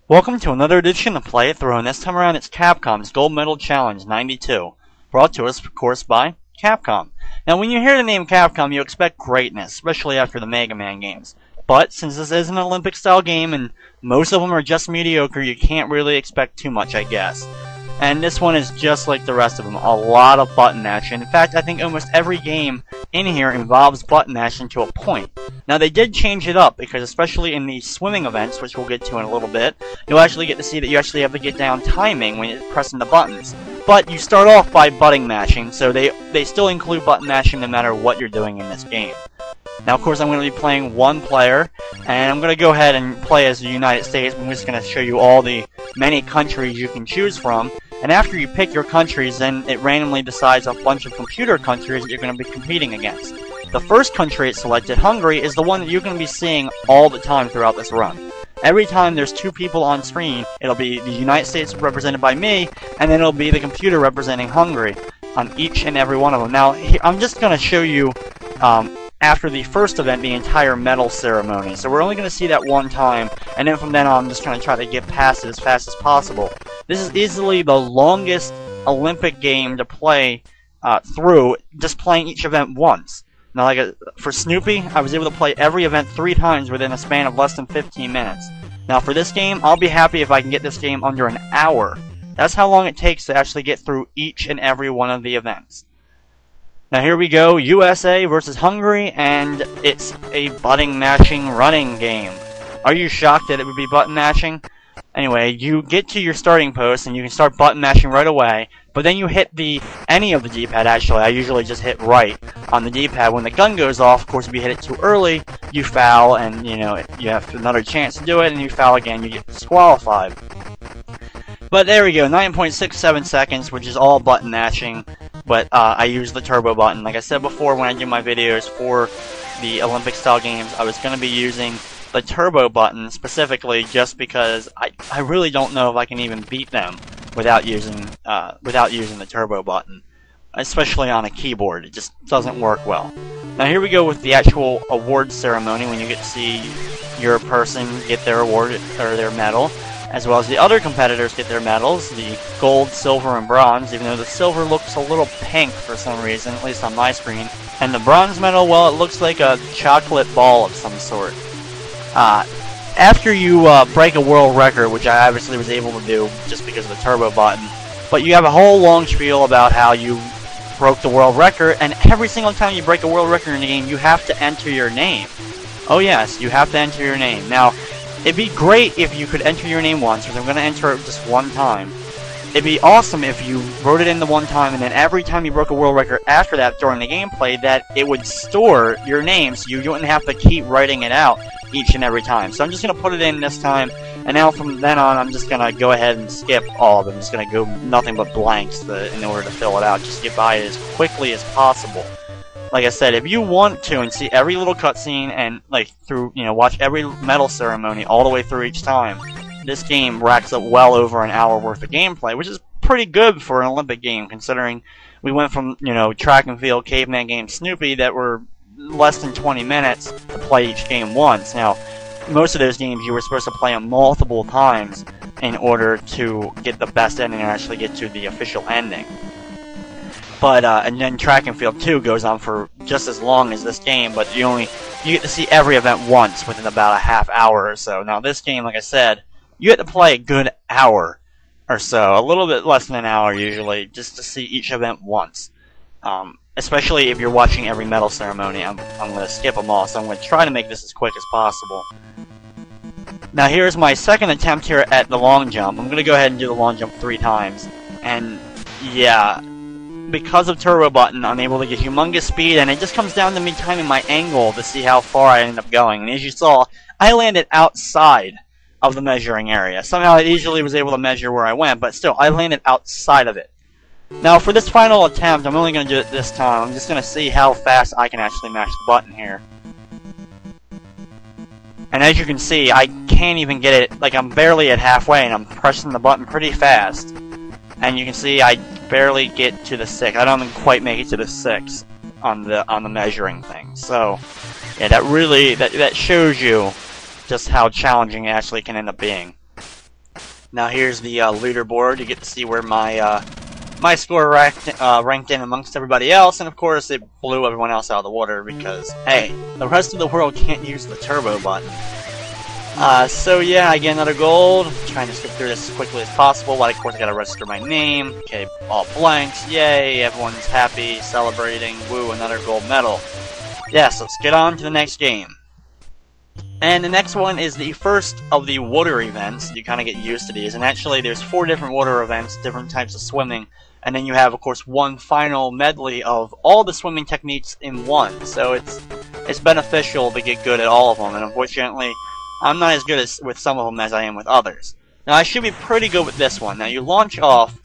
Welcome to another edition of Play It Through, and this time around it's Capcom's Gold Medal Challenge 92, brought to us, of course, by Capcom. Now, when you hear the name Capcom, you expect greatness, especially after the Mega Man games. But, since this is an Olympic-style game, and most of them are just mediocre, you can't really expect too much, I guess. And this one is just like the rest of them, a lot of button action. In fact, I think almost every game in here involves button action to a point. Now, they did change it up, because especially in the swimming events, which we'll get to in a little bit, you'll actually get to see that you actually have to get down timing when you're pressing the buttons. But you start off by button mashing, so they still include button mashing no matter what you're doing in this game. Now, of course, I'm going to be playing one player, and I'm going to go ahead and play as the United States. I'm just going to show you all the many countries you can choose from. And after you pick your countries, then it randomly decides a bunch of computer countries that you're going to be competing against. The first country it selected, Hungary, is the one that you're going to be seeing all the time throughout this run. Every time there's two people on screen, it'll be the United States represented by me, and then it'll be the computer representing Hungary on each and every one of them. Now, I'm just going to show you, after the first event, the entire medal ceremony. So we're only going to see that one time, and then from then on, I'm just going to try to get past it as fast as possible. This is easily the longest Olympic game to play through, just playing each event once. Now, for Snoopy, I was able to play every event 3 times within a span of less than 15 minutes. Now, for this game, I'll be happy if I can get this game under an hour. That's how long it takes to actually get through each and every one of the events. Now, here we go, USA versus Hungary, and it's a button mashing running game. Are you shocked that it would be button mashing? Anyway, you get to your starting post, and you can start button mashing right away, but then you hit any of the D-pad, actually. I usually just hit right on the D-pad. When the gun goes off, of course, if you hit it too early, you foul, and, you know, you have another chance to do it, and you foul again, you get disqualified. But there we go, 9.67 seconds, which is all button mashing, but I use the turbo button. Like I said before when I do my videos for the Olympic-style games, I was going to be using the turbo button specifically just because I really don't know if I can even beat them without using the turbo button, especially on a keyboard. It just doesn't work well. Now here we go with the actual award ceremony, when you get to see your person get their award or their medal, as well as the other competitors get their medals, the gold, silver, and bronze, even though the silver looks a little pink for some reason, at least on my screen. And the bronze medal, well, it looks like a chocolate ball of some sort. After you break a world record, which I obviously was able to do just because of the turbo button, but you have a whole long spiel about how you broke the world record, and every single time you break a world record in the game, you have to enter your name. Oh yes, you have to enter your name. Now, it'd be great if you could enter your name once, because I'm going to enter it just one time. It'd be awesome if you wrote it in the one time, and then every time you broke a world record after that during the gameplay, that it would store your name, so you wouldn't have to keep writing it out each and every time. So I'm just going to put it in this time, and now from then on, I'm just going to go ahead and skip all of them. I'm just going to go nothing but blanks in order to fill it out. Just get by it as quickly as possible. Like I said, if you want to and see every little cutscene and watch every medal ceremony all the way through each time, this game racks up well over an hour worth of gameplay, which is pretty good for an Olympic game, considering we went from, track and field caveman game Snoopy that were less than 20 minutes to play each game once. Now, most of those games you were supposed to play them multiple times in order to get the best ending and actually get to the official ending. But and then track and field 2 goes on for just as long as this game, but you get to see every event once within about a half hour or so. Now this game, like I said, you get to play a good hour or so, a little bit less than an hour usually, just to see each event once. Especially if you're watching every medal ceremony. I'm going to skip them all, so I'm going to try to make this as quick as possible. Now here's my second attempt here at the long jump. I'm going to go ahead and do the long jump 3 times. And yeah, because of turbo button, I'm able to get humongous speed, and it just comes down to me timing my angle to see how far I end up going. And as you saw, I landed outside of the measuring area. Somehow I easily was able to measure where I went, but still, I landed outside of it. Now, for this final attempt, I'm only going to do it this time. I'm just going to see how fast I can actually mash the button here. And as you can see, I can't even get it, like I'm barely at halfway, and I'm pressing the button pretty fast. And you can see I barely get to the 6. I don't even quite make it to the 6 on the measuring thing. So, yeah, that really, that shows you just how challenging it actually can end up being. Now here's the leaderboard. You get to see where my my score ranked in amongst everybody else, and of course it blew everyone else out of the water because, hey, the rest of the world can't use the turbo button. So yeah, I get another gold. I'm trying to skip through this as quickly as possible, but of course I gotta register my name. Okay, all blanks, yay, everyone's happy, celebrating, woo, another gold medal. Yes, let's get on to the next game. And the next one is the first of the water events. You kind of get used to these, and actually there's 4 different water events, different types of swimming, and then you have, of course, one final medley of all the swimming techniques in one. So it's beneficial to get good at all of them, and unfortunately, I'm not as good with some of them as I am with others. Now, I should be pretty good with this one. Now, you launch off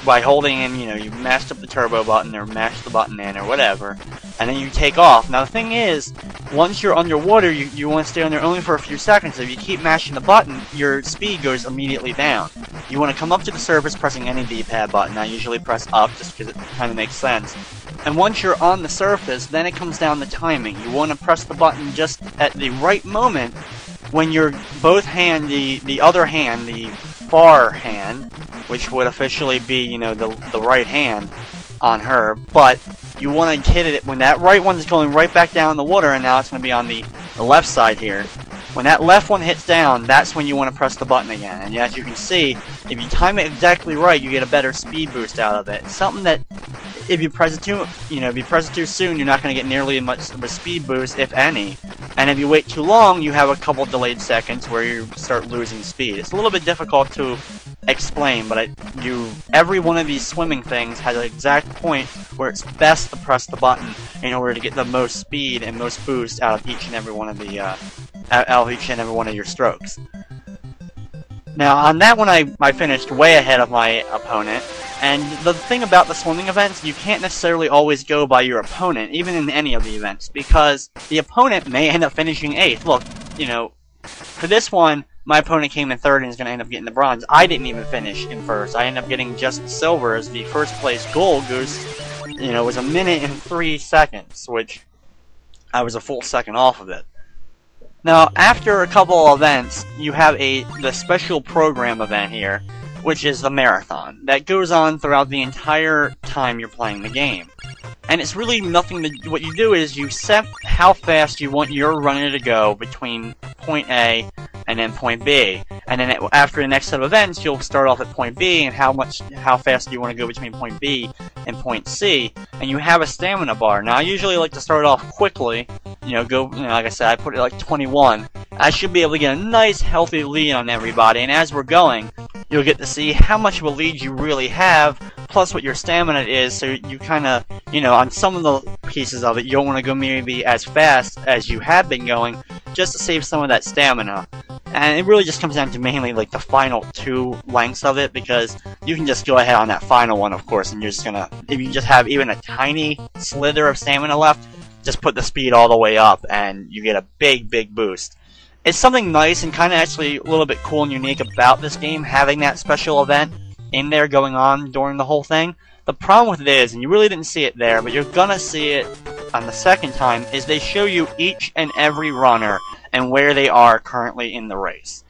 by holding in, you mashed up the turbo button or mash the button in or whatever, and then you take off. Now, the thing is, once you're underwater, you want to stay under only for a few seconds. If you keep mashing the button, your speed goes immediately down. You want to come up to the surface pressing any D-pad button. I usually press up just because it kind of makes sense. And once you're on the surface, then it comes down to timing. You want to press the button just at the right moment when your the other hand, the far hand, which would officially be, the right hand on her, but you want to hit it when that right one's going right back down in the water, and now it's going to be on the left side here. When that left one hits down, that's when you want to press the button again. And as you can see, if you time it exactly right, you get a better speed boost out of it. Something that if you press it too soon, you're not going to get nearly as much of a speed boost, if any. And if you wait too long, you have a couple delayed seconds where you start losing speed. It's a little bit difficult to explain, but every one of these swimming things has an exact point where it's best to press the button in order to get the most speed and most boost out of each and every one of your strokes. Now, on that one, I finished way ahead of my opponent. And the thing about the swimming events, you can't necessarily always go by your opponent, even in any of the events, because the opponent may end up finishing 8th. Look, for this one, my opponent came in 3rd and is going to end up getting the bronze. I didn't even finish in 1st. I ended up getting just silver, as the first place goal was 1 minute and 3 seconds, which I was a full second off of it. Now, after a couple of events, you have the special program event here, which is the marathon, that goes on throughout the entire time you're playing the game. And it's really nothing what you do is you set how fast you want your runner to go between point A and then point B. And then after the next set of events, you'll start off at point B and how fast do you want to go between point B and point C. And you have a stamina bar. Now, I usually like to start off quickly, like I said, I put it like 21. I should be able to get a nice healthy lead on everybody, and as we're going, you'll get to see how much of a lead you really have, plus what your stamina is, so you kind of, on some of the pieces of it, you don't want to go maybe as fast as you have been going, just to save some of that stamina. And it really just comes down to mainly like the final 2 lengths of it, because you can just go ahead on that final one, of course, and you're just gonna, if you just have even a tiny slither of stamina left, just put the speed all the way up, and you get a big, big boost. It's something nice and kind of actually a little bit cool and unique about this game, having that special event in there going on during the whole thing. The problem with it is, and you really didn't see it there, but you're gonna see it on the second time, is they show you each and every runner and where they are currently in the race.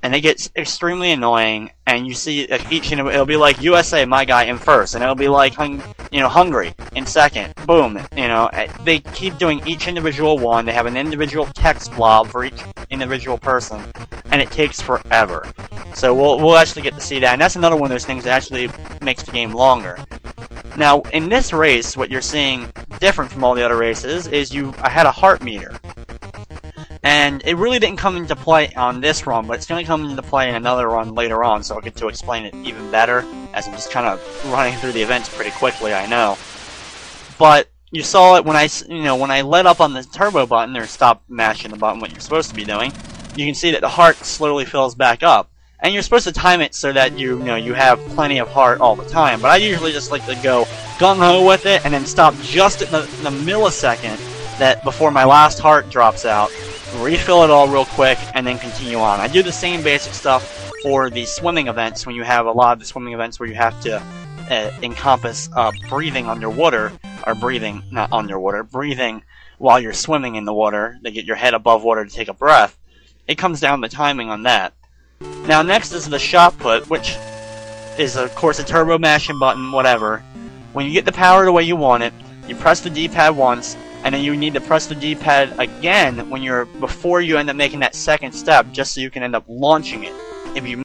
And it gets extremely annoying, and you see it'll be like USA, my guy, in 1st, and it'll be like Hungary in 2nd. Boom, they keep doing each individual one. They have an individual text blob for each individual person, and it takes forever. So we'll actually get to see that, and that's another one of those things that actually makes the game longer. Now, in this race, what you're seeing different from all the other races is I had a heart meter. And it really didn't come into play on this run, but it's going to come into play in another run later on, so I'll get to explain it even better, as I'm just kind of running through the events pretty quickly, I know. But you saw it when I let up on the turbo button, or stop mashing the button, what you're supposed to be doing, you can see that the heart slowly fills back up. And you're supposed to time it so that you have plenty of heart all the time, but I usually just like to go gung-ho with it, and then stop just at the millisecond that before my last heart drops out, refill it all real quick, and then continue on. I do the same basic stuff for the swimming events, when you have a lot of the swimming events where you have to encompass breathing underwater, or breathing, not underwater, breathing while you're swimming in the water to get your head above water to take a breath. It comes down to timing on that. Now next is the shot put, which is of course a turbo mashing button, whatever. When you get the power the way you want it, you press the D-pad once, and then you need to press the D-pad again before you end up making that second step, just so you can end up launching it. If you